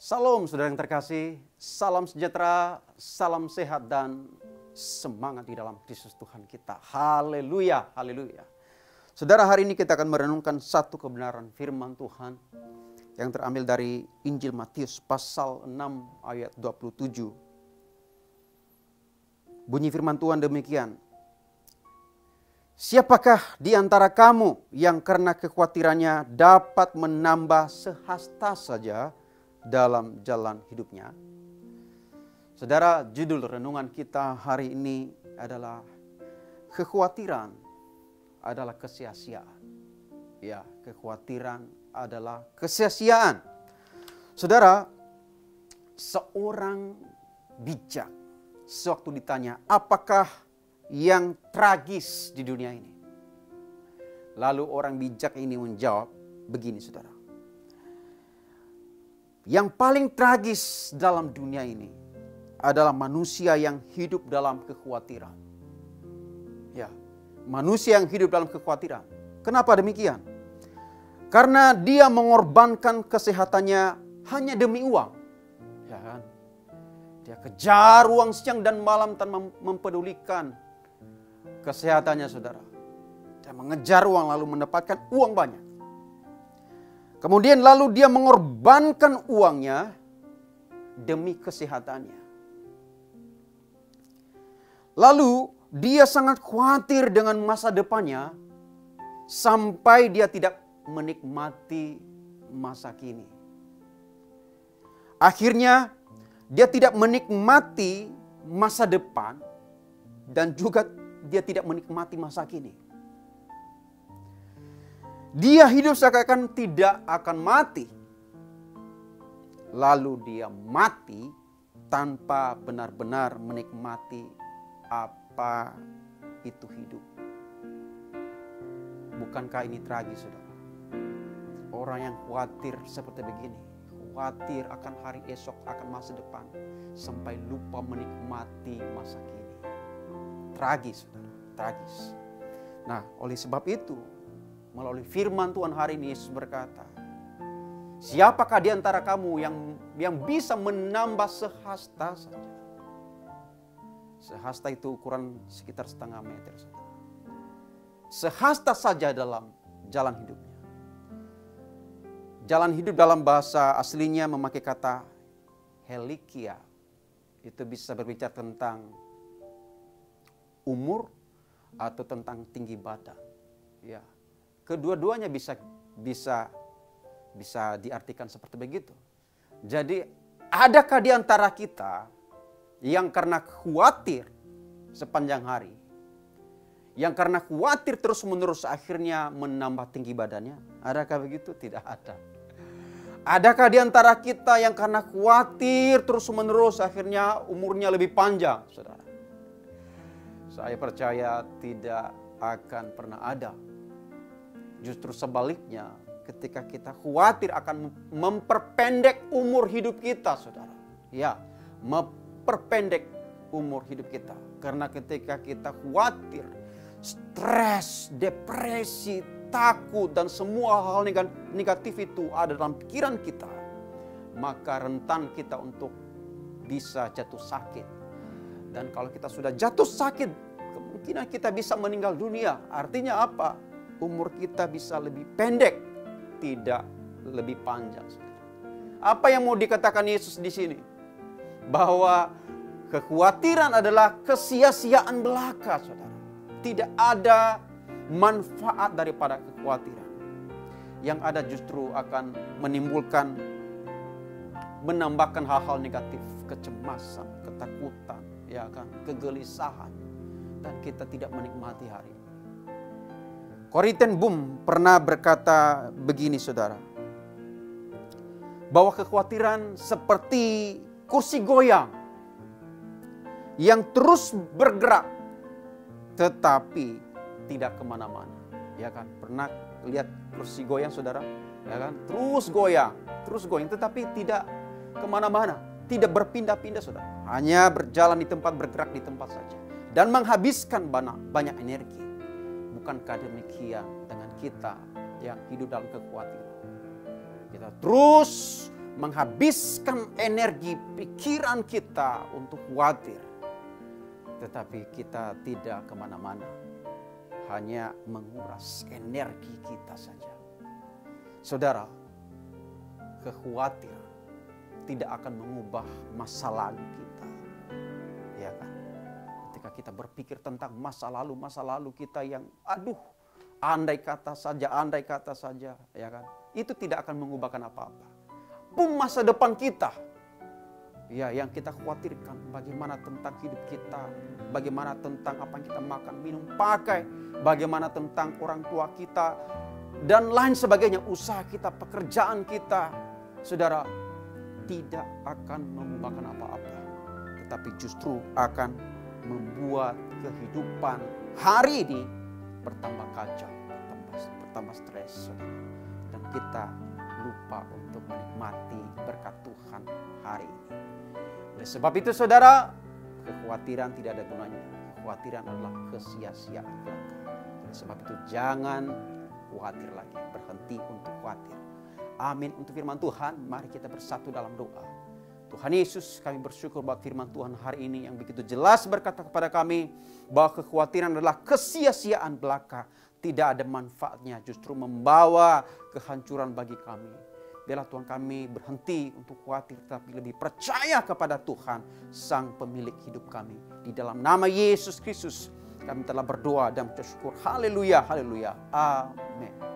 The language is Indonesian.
Salam saudara yang terkasih, salam sejahtera, salam sehat dan semangat di dalam Kristus Tuhan kita. Haleluya, haleluya. Saudara, hari ini kita akan merenungkan satu kebenaran firman Tuhan yang terambil dari Injil Matius pasal 6 ayat 27. Bunyi firman Tuhan demikian. Siapakah di antara kamu yang karena kekhawatirannya dapat menambah sehasta saja dalam jalan hidupnya? Saudara, judul renungan kita hari ini adalah kekhawatiran adalah kesia-siaan. Ya, kekhawatiran adalah kesia-siaan. Saudara, seorang bijak sewaktu ditanya, apakah yang tragis di dunia ini? Lalu orang bijak ini menjawab begini, saudara. Yang paling tragis dalam dunia ini adalah manusia yang hidup dalam kekhawatiran. Ya, manusia yang hidup dalam kekhawatiran. Kenapa demikian? Karena dia mengorbankan kesehatannya hanya demi uang. Ya kan? Dia kejar uang siang dan malam tanpa mempedulikan kesehatannya, saudara. Dia mengejar uang lalu mendapatkan uang banyak. Kemudian lalu dia mengorbankan uangnya demi kesehatannya. Lalu dia sangat khawatir dengan masa depannya sampai dia tidak menikmati masa kini. Akhirnya dia tidak menikmati masa depan dan juga dia tidak menikmati masa kini. Dia hidup seakan-akan tidak akan mati. Lalu dia mati tanpa benar-benar menikmati apa itu hidup. Bukankah ini tragis, saudara? Orang yang khawatir seperti begini, khawatir akan hari esok, akan masa depan, sampai lupa menikmati masa kini. Tragis, saudara, tragis. Nah, oleh sebab itu, melalui firman Tuhan hari ini Yesus berkata, siapakah di antara kamu yang bisa menambah sehasta saja? Sehasta itu ukuran sekitar setengah meter, saudara. Sehasta saja dalam jalan hidupnya. Jalan hidup dalam bahasa aslinya memakai kata helikia. Itu bisa berbicara tentang umur atau tentang tinggi badan. Ya. Kedua-duanya bisa diartikan seperti begitu. Jadi, adakah di antara kita yang karena khawatir sepanjang hari, yang karena khawatir terus-menerus akhirnya menambah tinggi badannya? Adakah begitu? Tidak ada. Adakah di antara kita yang karena khawatir terus-menerus akhirnya umurnya lebih panjang, saudara? Saya percaya tidak akan pernah ada. Justru sebaliknya, ketika kita khawatir akan memperpendek umur hidup kita, saudara. Ya, memperpendek umur hidup kita. Karena ketika kita khawatir, stres, depresi, takut, dan semua hal negatif itu ada dalam pikiran kita, maka rentan kita untuk bisa jatuh sakit. Dan kalau kita sudah jatuh sakit, kemungkinan kita bisa meninggal dunia. Artinya apa? Umur kita bisa lebih pendek, tidak lebih panjang. Apa yang mau dikatakan Yesus di sini? Bahwa kekhawatiran adalah kesia-siaan belaka, saudara. Tidak ada manfaat daripada kekhawatiran. Yang ada justru akan menimbulkan, menambahkan hal-hal negatif, kecemasan, ketakutan, ya kan, kegelisahan, dan kita tidak menikmati hari ini. Corrie ten Boom pernah berkata begini, saudara, bahwa kekhawatiran seperti kursi goyang yang terus bergerak tetapi tidak kemana-mana. Ya kan, pernah lihat kursi goyang, saudara? Ya kan, terus goyang tetapi tidak kemana-mana, tidak berpindah-pindah, saudara. Hanya berjalan di tempat, bergerak di tempat saja, dan menghabiskan banyak energi. bukankah demikian dengan kita yang hidup dalam kekhawatiran? Kita terus menghabiskan energi pikiran kita untuk khawatir. Tetapi kita tidak kemana-mana. Hanya menguras energi kita saja. Saudara, kekhawatiran tidak akan mengubah masa lalu kita. Ya kan? Ketika kita berpikir tentang masa lalu kita yang andai kata saja, ya kan? Itu tidak akan mengubahkan apa-apa. Pun masa depan kita, ya, yang kita khawatirkan, bagaimana tentang hidup kita, bagaimana tentang apa yang kita makan, minum, pakai, bagaimana tentang orang tua kita, dan lain sebagainya, usaha kita, pekerjaan kita. Saudara, tidak akan mengubahkan apa-apa, tetapi justru akan membuat kehidupan hari ini bertambah kacau, bertambah stres, saudara. Dan kita lupa untuk menikmati berkat Tuhan hari ini. Oleh sebab itu saudara, kekhawatiran tidak ada gunanya. Kekhawatiran adalah kesia-siaan belaka. Oleh sebab itu jangan khawatir lagi, berhenti untuk khawatir. Amin untuk firman Tuhan. Mari kita bersatu dalam doa. Tuhan Yesus, kami bersyukur buat firman Tuhan hari ini yang begitu jelas berkata kepada kami bahwa kekhawatiran adalah kesia-siaan belaka. Tidak ada manfaatnya, justru membawa kehancuran bagi kami. Biarlah Tuhan kami berhenti untuk khawatir, tapi lebih percaya kepada Tuhan, Sang Pemilik hidup kami. Di dalam nama Yesus Kristus kami telah berdoa dan bersyukur. Haleluya, haleluya. Amin.